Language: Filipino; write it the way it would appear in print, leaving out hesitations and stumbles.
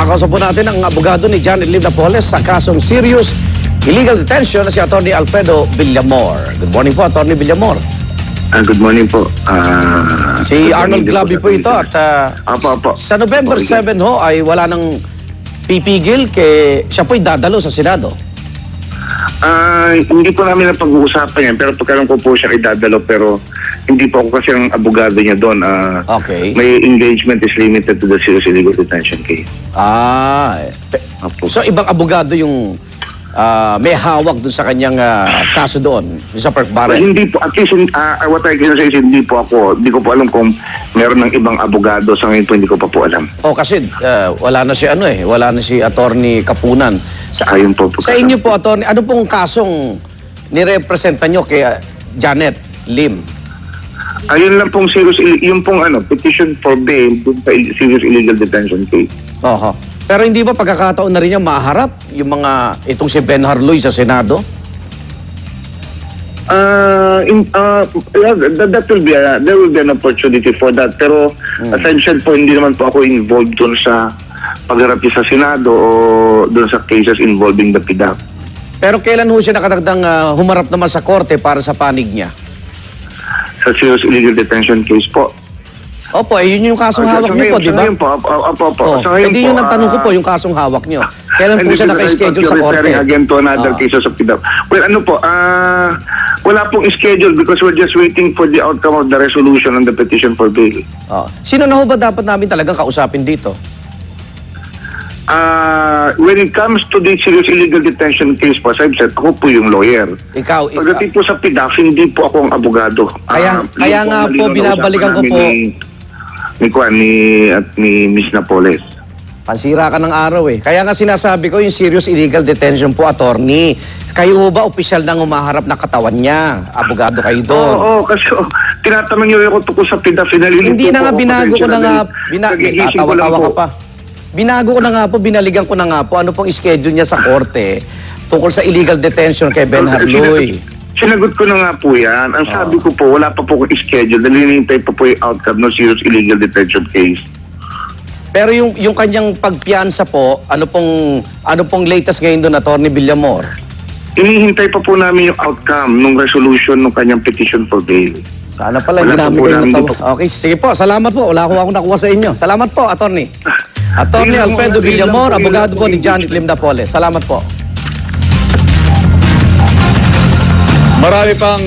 Makakausap po natin ang abogado ni Janet Lim Napoles sa kasong serious illegal detention na si Atty. Alfredo Villamor. Good morning po, Atty. Villamor. Good morning po. Si Arnold Glaby po ito at Apo. sa November 7 ho ay wala nang pipigil siya po'y dadalo sa Senado. Hindi po namin napag-uusapan yan, pero pagkaroon ko po siya idadalo, pero hindi po ako kasi ang abogado niya doon. Okay. May engagement is limited to the serious illegal detention case. Apo. So ibang abogado yung may hawak dun sa kanyang kaso doon, sa Perk Barrett? Hindi po, at least what I can say is hindi ko po alam kung meron ng ibang abogado. Sa ngayon po hindi ko pa po alam. Kasi wala na si Attorney Kapunan. Sa inyo po, Attorney, ano pong kasong nirepresenta nyo kay Janet Lim? Ayun lang pong yung pong petition for bail dun sa serious illegal detention case. Oho. Pero hindi ba pagkakataon na rin niya maharap yung itong si Ben Harloy sa Senado? That will be there will be an opportunity for that. Pero as I said po, hindi naman po ako involved dun sa pagharap niya sa Senado o dun sa cases involving the PDAP. Pero kailan ho siya nakatagdang humarap naman sa korte para sa panig niya? Sa serious illegal detention case po. Opo, yun yung kasong hawak niyo po, di ba? Opo. Hindi yun ang tanong ko po, yung kasong hawak niyo. Kailan po siya naka-schedule sa korte? Referring again to another cases of PDAP. Well, wala pong schedule because we're just waiting for the outcome of the resolution on the petition for bail. Sino na ho ba dapat namin talagang kausapin dito? When it comes to the serious illegal detention case po, I've said, ako po yung lawyer. Pagdating po sa PDAP, hindi po ako ang abogado. Kaya nga po, binabalikan ko po ni Miss Napoles. Pansira ka ng araw eh. Kaya nga sinasabi ko yung serious illegal detention po, attorney. Kayo ba opisyal nang umaharap na katawan niya? Abogado kayo doon. Oo, kasi tinatanong niyo ako tungkol sa PDAP. Hindi na nga, binago ko na nga. Tawa-tawa ka pa. Binago ko na nga po, binaligan ko na nga po ano pong schedule niya sa korte tungkol sa illegal detention kay Ben Harloy. Sinagot ko na nga po yan. Ang sabi ko po, wala pa po kong schedule. Nalinintay pa po yung outcome ng serious illegal detention case. Pero yung kanyang pagpiyansa po, ano pong latest ngayon doon, Atty. Villamor? Inihintay pa po namin yung outcome ng resolution ng kanyang petition for bail. Sana pala, hindi namin kayo natawa. Okay, sige po, salamat po. Wala akong nakuha sa inyo. Salamat po, Atty. Atty. Alfredo Villamor, abogado po ni Janet Lim Napoles. Salamat po. Marami pang